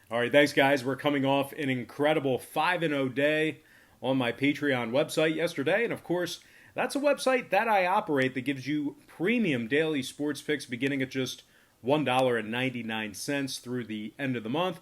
All right, thanks, guys. We're coming off an incredible 5-0 day on my Patreon website yesterday. And of course, that's a website that I operate that gives you premium daily sports picks beginning at just $1.99 through the end of the month.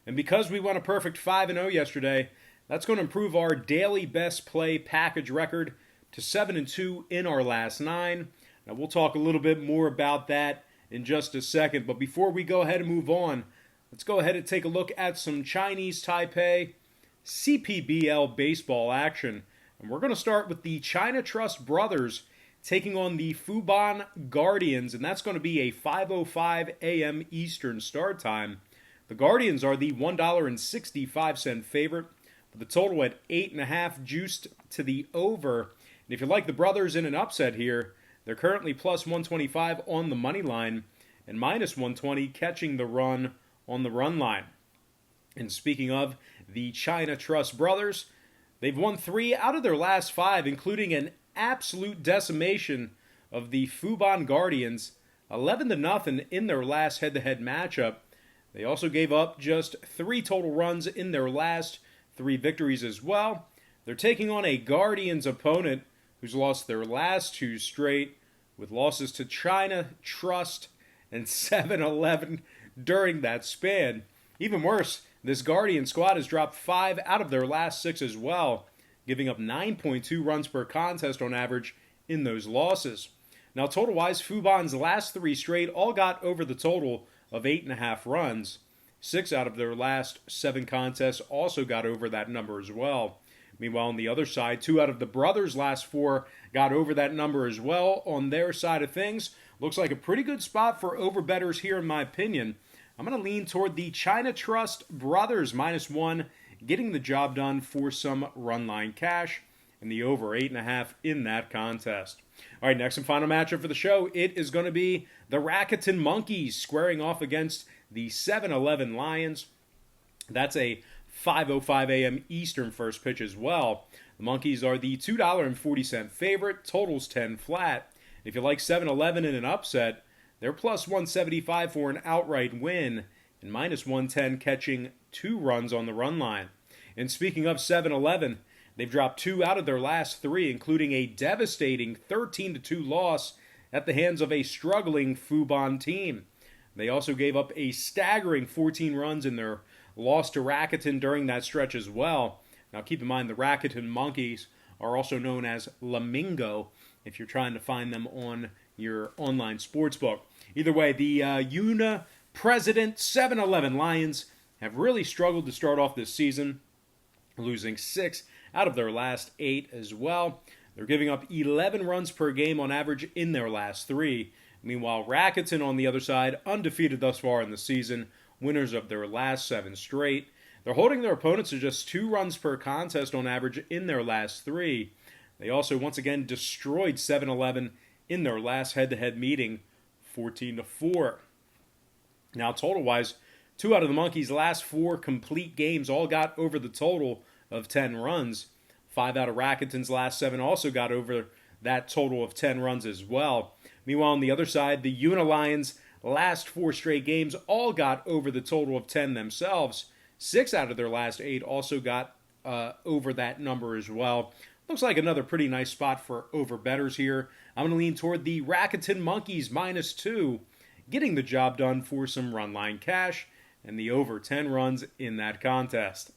And because we went a perfect 5-0 yesterday, that's going to improve our daily best play package record to 7-2 in our last 9. Now, we'll talk a little bit more about that in just a second. But before we go ahead and move on, let's go ahead and take a look at some Chinese Taipei CPBL baseball action. And we're going to start with the China Trust Brothers taking on the Fubon Guardians, and that's going to be a 5:05 a.m. Eastern start time. The Guardians are the $1.65 favorite, with the total at 8.5 juiced to the over. And if you like the Brothers in an upset here, they're currently plus 125 on the money line and minus 120 catching the run on the run line. And speaking of the China Trust Brothers, they've won 3 out of their last 5, including an absolute decimation of the Fubon Guardians, 11-0 in their last head-to-head matchup. They also gave up just 3 total runs in their last 3 victories as well. They're taking on a Guardians opponent who's lost their last 2 straight, with losses to China Trust and 7-11 during that span. Even worse, this Guardian squad has dropped 5 out of their last 6 as well, giving up 9.2 runs per contest on average in those losses. Now, total-wise, Fubon's last 3 straight all got over the total of 8.5 runs. 6 out of their last 7 contests also got over that number as well. Meanwhile, on the other side, 2 out of the Brothers' last 4 got over that number as well on their side of things. Looks like a pretty good spot for overbettors here, in my opinion. I'm going to lean toward the China Trust Brothers -1, getting the job done for some run line cash, and the over 8.5 in that contest. All right, next and final matchup for the show, it is going to be the Rakuten Monkeys squaring off against the 7-11 Lions. That's a 5:05 a.m. Eastern first pitch as well. The Monkeys are the $2.40 favorite, totals 10 flat. If you like 7-11 in an upset, they're plus 175 for an outright win and minus 110 catching 2 runs on the run line. And speaking of 7-11, they've dropped 2 out of their last 3, including a devastating 13-2 loss at the hands of a struggling Fubon team. They also gave up a staggering 14 runs in their loss to Rakuten during that stretch as well. Now keep in mind the Rakuten Monkeys are also known as Lamingo if you're trying to find them on your online sportsbook. Either way, the Una President 7-11 Lions have really struggled to start off this season, losing 6 out of their last 8 as well. They're giving up 11 runs per game on average in their last 3. Meanwhile, Rakuten on the other side, undefeated thus far in the season, winners of their last 7 straight. They're holding their opponents to just 2 runs per contest on average in their last 3. They also once again destroyed 7-11 in their last head-to-head meeting, 14-4. Now, total-wise, 2 out of the Monkeys' last 4 complete games all got over the total of 10 runs. 5 out of Rakuten's last 7 also got over that total of 10 runs as well. Meanwhile, on the other side, the Una Lions' last 4 straight games all got over the total of 10 themselves. 6 out of their last 8 also got over that number as well. Looks like another pretty nice spot for overbettors here. I'm going to lean toward the Rakuten Monkeys -2, getting the job done for some run line cash, and the over 10 runs in that contest.